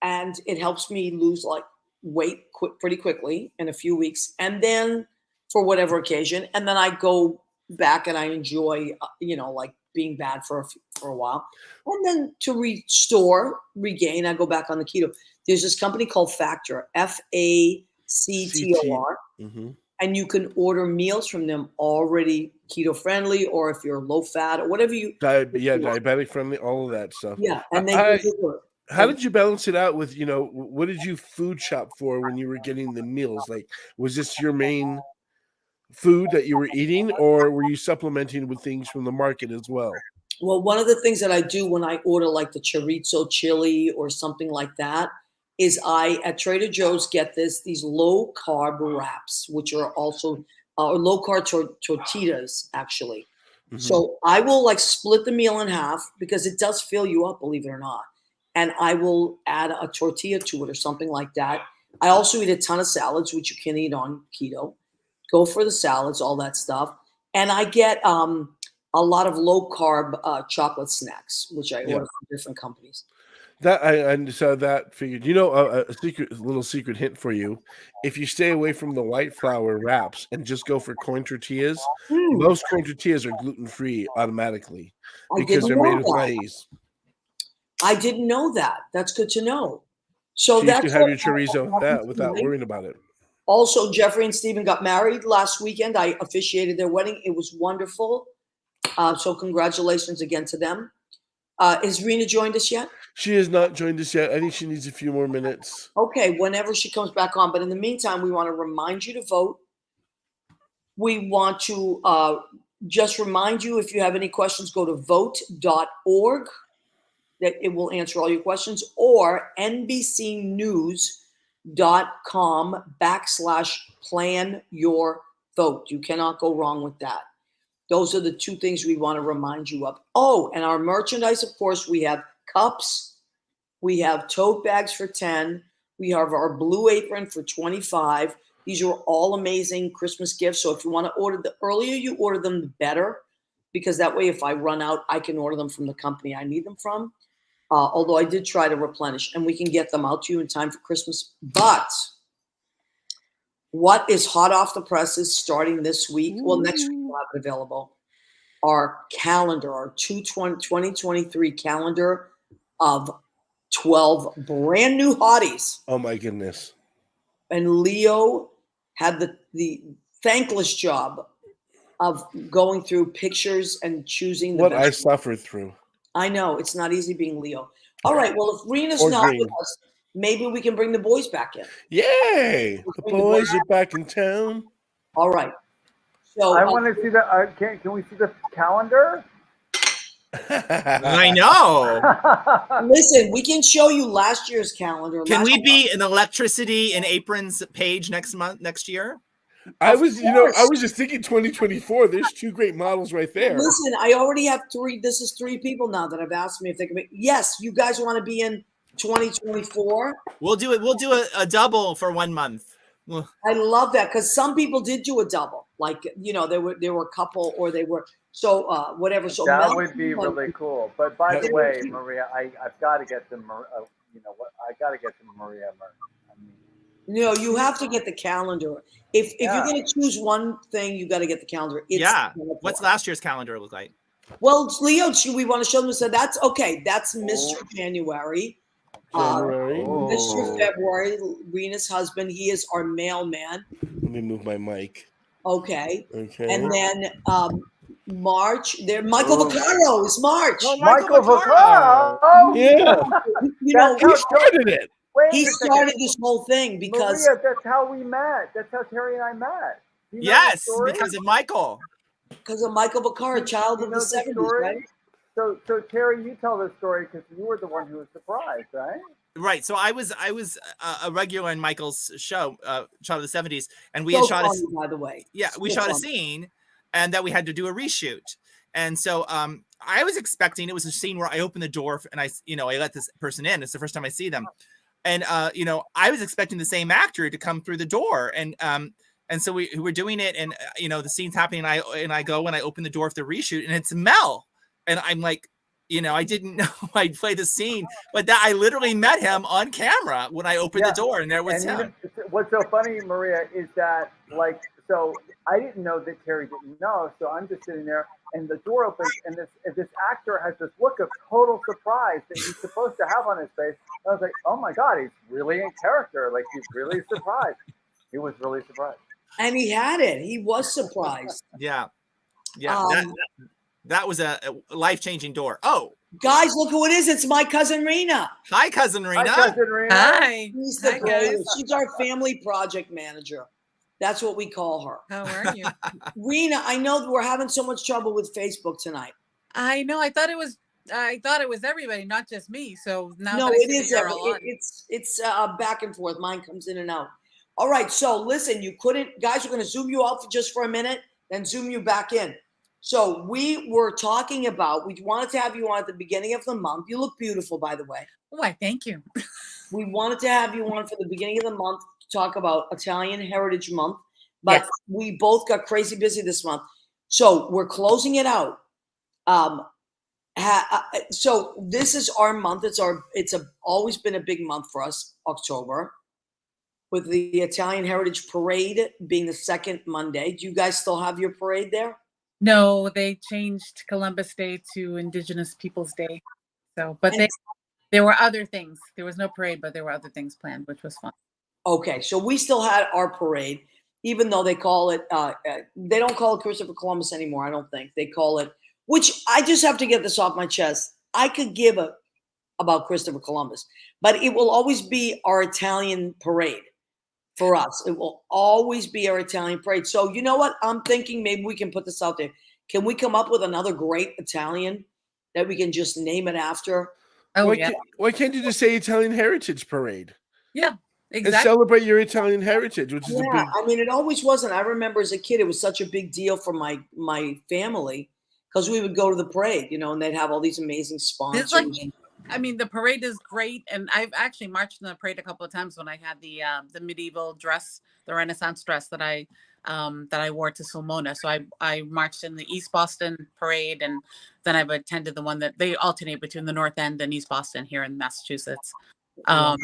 and it helps me lose like weight pretty quickly in a few weeks, and then for whatever occasion, and then I go back and I enjoy, like being bad for a while, and then to regain, I go back on the keto. There's this company called Factor, FACTOR, Mm-hmm. and you can order meals from them already keto friendly, or if you're low fat or whatever you. Diabetic friendly, all of that stuff. Yeah, and How did you balance it out with, what did you food shop for when you were getting the meals? Like, was this your main food that you were eating, or were you supplementing with things from the market as well? Well, one of the things that I do when I order like the chorizo chili or something like that is I at Trader Joe's get these low carb wraps, which are also low carb tortillas actually. Mhm. So I will like split the meal in half because it does fill you up, believe it or not. And I will add a tortilla to it or something like that. I also eat a ton of salads, which you can eat on keto. Go for the salads, all that stuff. And I get a lot of low carb chocolate snacks, which I Yeah. order from different companies. So that figured, a little secret hint for you. If you stay away from the white flour wraps and just go for corn tortillas, most corn tortillas are gluten-free automatically because they're made with maize. I didn't know that. That's good to know. So you can have your chorizo with that without worrying about it. Also, Jeffrey and Stephen got married last weekend. I officiated their wedding. It was wonderful. So congratulations again to them. Has Rena joined us yet? She has not joined us yet. I think she needs a few more minutes. Okay, whenever she comes back on. But in the meantime, we want to remind you to vote. We want to just remind you, if you have any questions, go to vote.org. That it will answer all your questions, or NBCnews.com/plan your vote. You cannot go wrong with that. Those are the two things we want to remind you of. Oh, and our merchandise, of course, we have cups, we have tote bags for 10, we have our Blue Apron for 25. These are all amazing Christmas gifts. So if you want to order, the earlier you order them, the better, because that way if I run out, I can order them from the company I need them from. Although I did try to replenish, and we can get them out to you in time for Christmas. But what is hot off the presses starting this week? Well, next week we'll have it available. Our calendar, our 2023 calendar of 12 brand new hotties. Oh my goodness. And Leo had the thankless job of going through pictures and choosing the what best. I suffered through. I know it's not easy being Leo. All right. Well, if Rena's Or not green. with us, maybe we can bring the boys back in. Yay! The boys are back in town. All right. So I want to see the. Can we see the calendar? I know. listen, we can show you last year's calendar. Can Last we be an electricity and aprons page next year? I Of was course. just thinking 2024. There's two great models right there. Listen, I already have three. This is three people now that have asked me if they can be. Yes, you guys want to be in 2024. We'll do it. We'll do a double for 1 month. Well, I love that because some people did do a double. Like there were a couple, or they were whatever. So That Mel- would be really cool. But by the way, Maria, I've got to get to you know what? I got to get to Maria. I mean, you have to get the calendar. If you're Yeah. going to choose one thing, you got to get the calendar. It's yeah. Singapore. What's last year's calendar look like? Well, Leo, we want to show them. So that's okay. That's Mr. January. January. Mr. February, Rena's husband. He is our mailman. Let me move my mic. Okay. Okay. And then March, there Michael Vaccaro is March. Michael Vaccaro. Yeah, You know, That's he how- started it. Wait he a second. started this whole thing because Maria, that's how we met. That's how Terry and I met. You know the Yes, story? because of Michael. of Michael Vaccaro, child You of know the the 70s, story? right? So Terry, you tell this story because you were the one who was surprised, right? Right. So I was a regular in Michael's show, Child of the 70s, and we So had shot funny, by the way. we So shot a funny. scene, and that we had to do a reshoot. And so I was expecting, it was a scene where I opened the door and I let this person in. It's the first time I see them. And I was expecting the same actor to come through the door. And so we were doing it, and the scene's happening, and I go and I open the door for the reshoot, and it's Mel. And I'm like, I didn't know I'd play the scene, but that I literally met him on camera when I opened Yeah. the door, and there was And him. what's so funny, Maria, is that so I didn't know that Terry didn't know, so I'm just sitting there, and the door opens, and this actor has this look of total surprise that he's supposed to have on his face. I was like, oh my God, he's really in character. Like, he's really surprised. He was really surprised. And he had it. He was surprised. Yeah. Yeah. Um, that was a life-changing door. Oh, Guys, look who it is. It's my cousin Rena. hi, cousin Rena. Hi, cousin Rena. Hi. She's the Hi, greatest. guys. She's our family project manager. That's what we call her. How are you? Rena, I know that we're having so much trouble with Facebook tonight. I know. I thought it was everybody, not just me. So now No, that I it see that is. you're all on. It's back and forth. Mine comes in and out. All right. So listen, guys, we're going to zoom you out just for a minute, then zoom you back in. So we were talking about, we wanted to have you on at the beginning of the month. You look beautiful, by the way. Why? Thank you. We wanted to have you on for the beginning of the month to talk about Italian Heritage Month, but Yes. we both got crazy busy this month. So we're closing it out. So this is our month. It's always been a big month for us, October, with the Italian Heritage Parade being the second Monday. Do you guys still have your parade there? No, they changed Columbus Day to Indigenous Peoples Day. So, but there were other things. There was no parade, but there were other things planned, which was fun. Okay, so we still had our parade, even though they call it, they don't call it Christopher Columbus anymore, I don't think. They call it, which I just have to get this off my chest. I could give about Christopher Columbus, but it will always be our Italian parade for us. It will always be our Italian parade. So you know what? I'm thinking maybe we can put this out there. Can we come up with another great Italian that we can just name it after? Oh, yeah. Why can't you just say Italian Heritage Parade Yeah, and exactly. celebrate your Italian heritage, which is a Yeah, big. I mean, it always wasn't. I remember as a kid, it was such a big deal for my family because we would go to the parade, and they'd have all these amazing sponsors. I mean, the parade is great, and I've actually marched in the parade a couple of times when I had the medieval dress, the Renaissance dress that I wore to Sulmona. So I marched in the East Boston parade, and then I've attended the one that they alternate between the North End and East Boston here in Massachusetts. Yeah,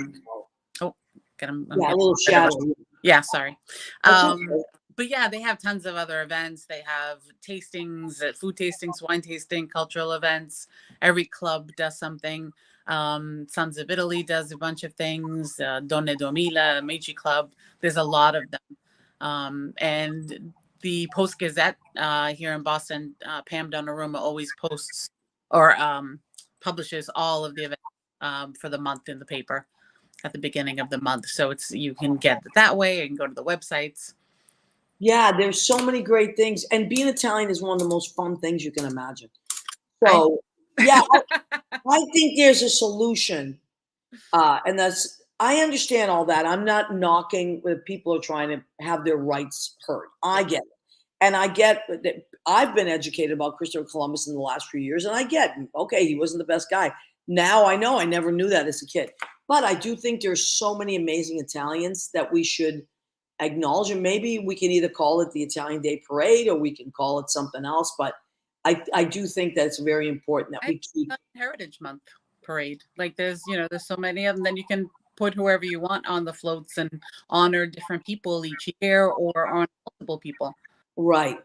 Get 'em- I'm a getting- little shadow. Yeah, sorry. That's okay. But yeah, they have tons of other events. They have tastings, food tastings, wine tasting, cultural events. Every club does something. Sons of Italy does a bunch of things. Donne 2000, Meiji Club. There's a lot of them. And the Post Gazette here in Boston, Pam Donnarumma always posts or publishes all of the events for the month in the paper at the beginning of the month. So you can get it that way. You can go to the websites. Yeah, there's so many great things, and being Italian is one of the most fun things you can imagine. So, yeah, I think there's a solution, and I understand all that. I'm not knocking when people are trying to have their rights heard. I get it, and I get that I've been educated about Christopher Columbus in the last few years, and I get, okay, he wasn't the best guy. Now I know I never knew that as a kid, but I do think there's so many amazing Italians that we should acknowledge, and maybe we can either call it the Italian Day Parade or we can call it something else. But I do think that it's very important that we keep Heritage Month parade. Like there's so many of them. Then you can put whoever you want on the floats and honor different people each year or on multiple people. right.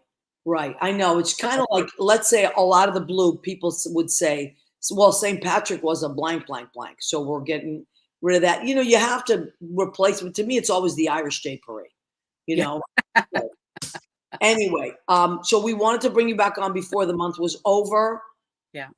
I know it's kind of like, let's say a lot of the blue people would say, well, St. Patrick was a blank, blank, blank. So we're getting rid of that. You have to replace it. To me, it's always the Irish Day Parade, Anyway, so we wanted to bring you back on before the month was over. Yeah.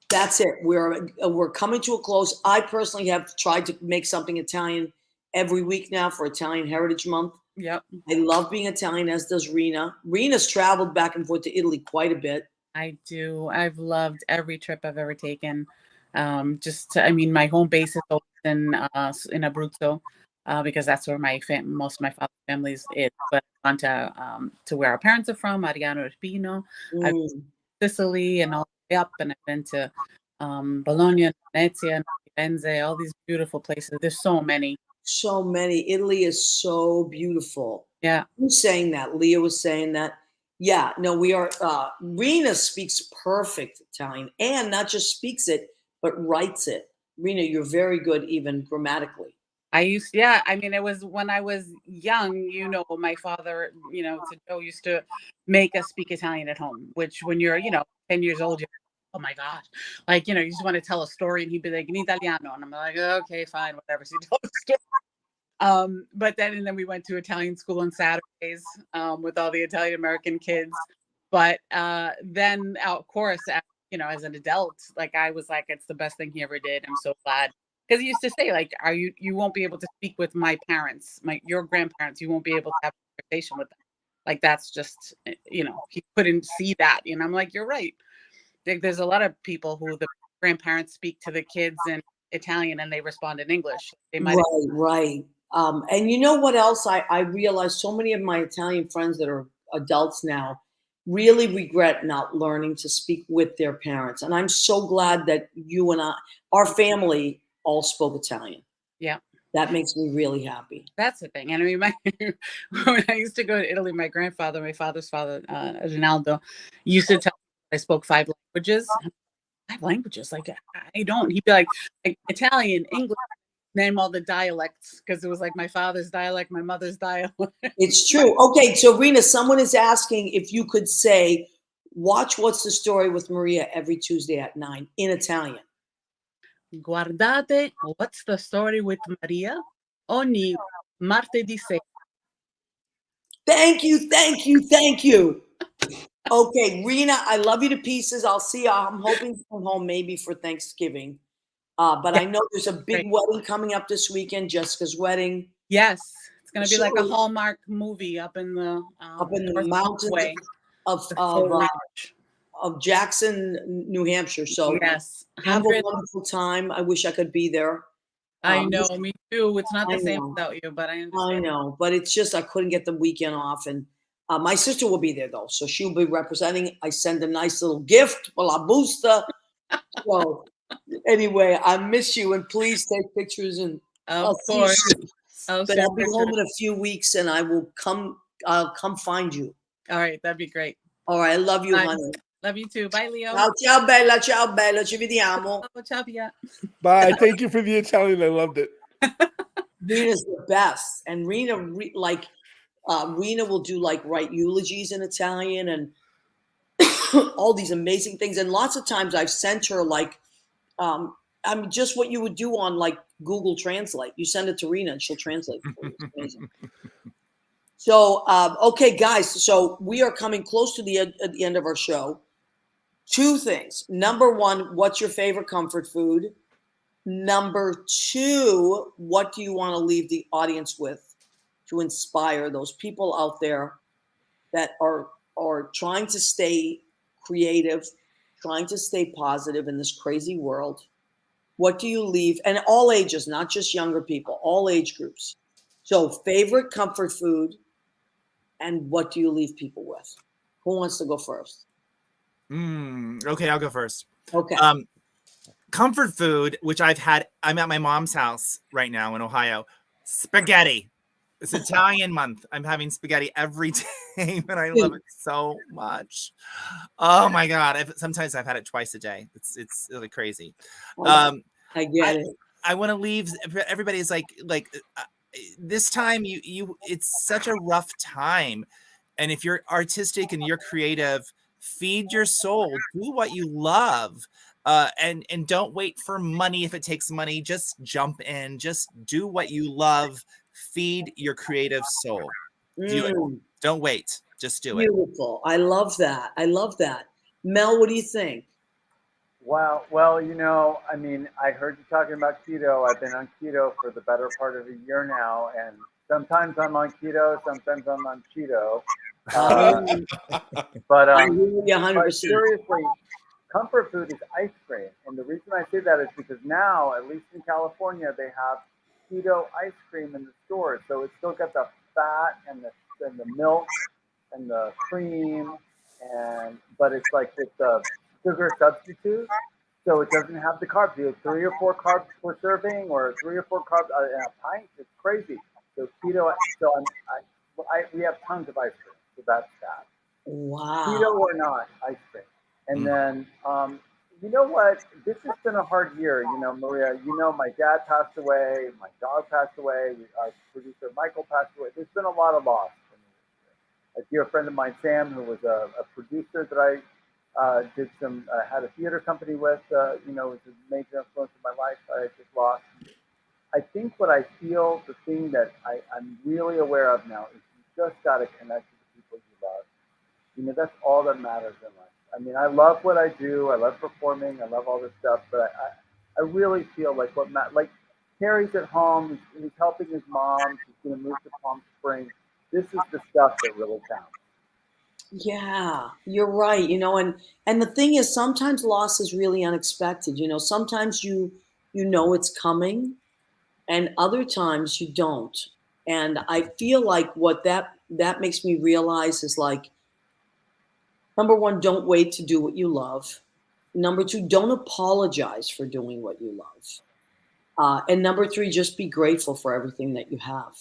That's it. We're coming to a close. I personally have tried to make something Italian every week now for Italian Heritage Month. Yep. I love being Italian, as does Rena. Rena's traveled back and forth to Italy quite a bit. I do. I've loved every trip I've ever taken. My home base is always in Abruzzo, because that's where most of my father's family is. But I've gone to where our parents are from, Ariano Irpino. I've been to Sicily and all the way up, and I've been to Bologna, Venezia, Firenze, all these beautiful places. There's so many. So many. Italy is so beautiful. Yeah. Who's saying that? Leah was saying that. Yeah, no, we are. Rena speaks perfect Italian, and not just speaks it, but writes it. Rena, you're very good, even grammatically. It was when I was young, my father, Joe used to make us speak Italian at home, which when you're, 10 years old, you're, oh my gosh. Like, you just want to tell a story and he'd be like, in Italiano. And I'm like, okay, fine, whatever. So he told the story. But then we went to Italian school on Saturdays with all the Italian American kids. But then, of course, as an adult, like I was like, it's the best thing he ever did. I'm so glad. Because he used to say, like, you won't be able to speak with my parents, your grandparents. You won't be able to have a conversation with them. Like, that's just, he couldn't see that. And I'm like, you're right. There's a lot of people who the grandparents speak to the kids in Italian and they respond in English. They might Right. And you know what else? I realized so many of my Italian friends that are adults now really regret not learning to speak with their parents. And I'm so glad that you and our family all spoke Italian. Yeah. That makes me really happy. That's the thing. And I mean, when I used to go to Italy, my father's father, Rinaldo, used to tell me I spoke 5 languages. 5 languages? Like, I don't. He'd be like Italian, English, name all the dialects, because it was like my father's dialect, my mother's dialect. It's true. Okay, so Rena, someone is asking if you could say, watch What's the Story with Maria every Tuesday at 9 in Italian. Guardate What's the Story with Maria ogni martedì sera. Thank you. Okay, Rena, I love you to pieces. I'll see you. I'm hoping to come home maybe for Thanksgiving. But I know there's a big wedding coming up this weekend, Jessica's wedding. Yes, it's going to be like a Hallmark movie up in the mountains of Jackson, New Hampshire. So yes, have a wonderful time. I wish I could be there. I know, me too. It's not the same without you, but I understand. I know, but it's just I couldn't get the weekend off, and my sister will be there though, so she'll be representing. I send a nice little gift for La Busta. So anyway, I miss you, and please take pictures. And of course, I'll be home in a few weeks, and I will come. I'll come find you. All right, that'd be great. All right, I love you, honey. Love you too. Bye, Leo. Ciao bella, ci vediamo. Ciao, Pia. Bye. Thank you for the Italian. I loved it. Rena's the best, and Rena Rena will do write eulogies in Italian and all these amazing things. And lots of times I've sent her just what you would do on Google Translate. You send it to Rena and she'll translate it for you. It's amazing. So, okay, guys, so we are coming close to the end of our show. 2 things. Number 1, what's your favorite comfort food? Number two, what do you want to leave the audience with to inspire those people out there that are trying to stay creative, trying to stay positive in this crazy world? What do you leave? And all ages, not just younger people, all age groups. So favorite comfort food, and what do you leave people with? Who wants to go first? Okay, I'll go first. Okay. Comfort food, which I'm at my mom's house right now in Ohio. Spaghetti. It's Italian month. I'm having spaghetti every day, and I love it so much. Oh my god! Sometimes I've had it twice a day. It's really crazy. I get it. I want to leave everybody's like this time it's such a rough time, and if you're artistic and you're creative, feed your soul, do what you love, and don't wait for money. If it takes money, just jump in, just do what you love, feed your creative soul. Do it. Don't wait, just do it. Beautiful. I love that. I love that. Mel, what do you think? Wow. Well, you know, I mean, I heard you talking about keto. I've been on keto for the better part of a year now, and sometimes I'm on keto, sometimes I'm on Cheeto. But I hear you but 100%. seriously, comfort food is ice cream, and the reason I say that is because now, at least in California, they have keto ice cream in the stores, so it's still got the fat and the milk and the cream, but it's like it's a sugar substitute, so it doesn't have the carbs. You have 3 or 4 carbs per serving, or 3 or 4 carbs in a pint. It's crazy. So keto. So we have tons of ice cream. So that's that. Wow. Keto or not, ice cream. And then, you know what? This has been a hard year. You know, Maria. You know, my dad passed away. My dog passed away. Our producer Michael passed away. There's been a lot of loss for me this year. A dear friend of mine, Sam, who was a producer that I had a theater company with, you know, was a major influence in my life. I just lost. I think what I feel, the thing that I'm really aware of now is you just got to connect with the people you love. You know, that's all that matters in life. I mean, I love what I do. I love performing. I love all this stuff. But I really feel like like Terry's at home. He's helping his mom. He's going to move to Palm Springs. This is the stuff that really counts. Yeah, you're right. You know, and the thing is, sometimes loss is really unexpected. You know, sometimes you know it's coming, and other times you don't. And I feel like what that makes me realize is, like, number one, don't wait to do what you love. Number two, don't apologize for doing what you love. And number three, just be grateful for everything that you have.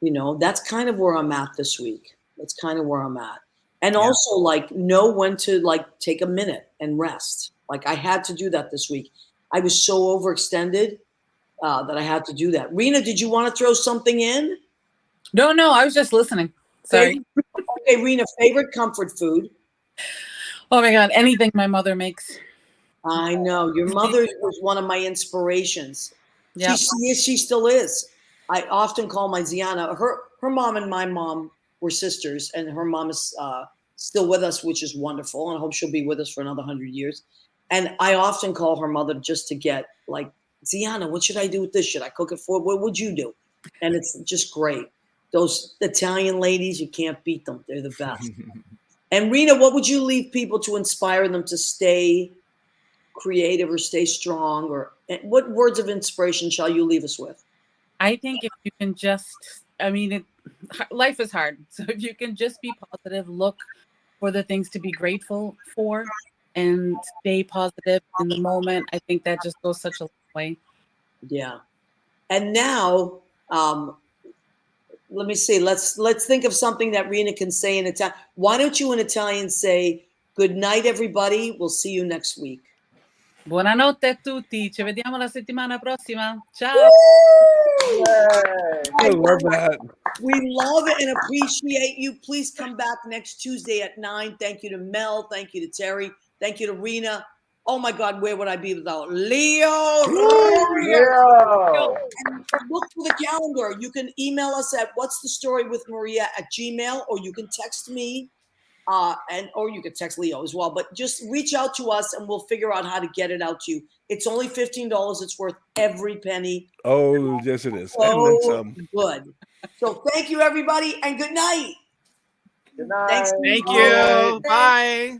You know, that's kind of where I'm at this week. That's kind of where I'm at. And also, like, know when to, like, take a minute and rest. Like, I had to do that this week. I was so overextended that I had to do that. Rena, did you want to throw something in? No, I was just listening. Sorry. Okay, Rena, favorite comfort food? Oh my God, anything my mother makes. I know. Your mother was one of my inspirations. Yeah. She still is. I often call my Ziana. Her mom and my mom were sisters, and her mom is still with us, which is wonderful, and I hope she'll be with us for another 100 years. And I often call her mother just to get, like, Ziana, what should I do with this? Should I cook it for? What would you do? And it's just great. Those Italian ladies, you can't beat them. They're the best. And Rena, what would you leave people to inspire them to stay creative or stay strong? Or what words of inspiration shall you leave us with? I think if you can just, I mean, life is hard. So if you can just be positive, look for the things to be grateful for, and stay positive in the moment, I think that just goes such a long way. Yeah. And now, let me see. Let's think of something that Rena can say in Italian. Why don't you in Italian say, good night, everybody. We'll see you next week. Buonanotte a tutti. Ci vediamo la settimana prossima. Ciao. I love that. We love and appreciate you. Please come back next Tuesday at 9. Thank you to Mel. Thank you to Terry. Thank you to Rena. Oh my God, where would I be without Leo? And look for the calendar. You can email us at what's the story with Maria @gmail.com, or you can text me and or you could text Leo as well. But just reach out to us, and we'll figure out how to get it out to you. It's only $15. It's worth every penny. Oh, yes, it is. And then So some. good. So thank you, everybody, and good night. Good night. Thanks. Thank Bye. you. Bye.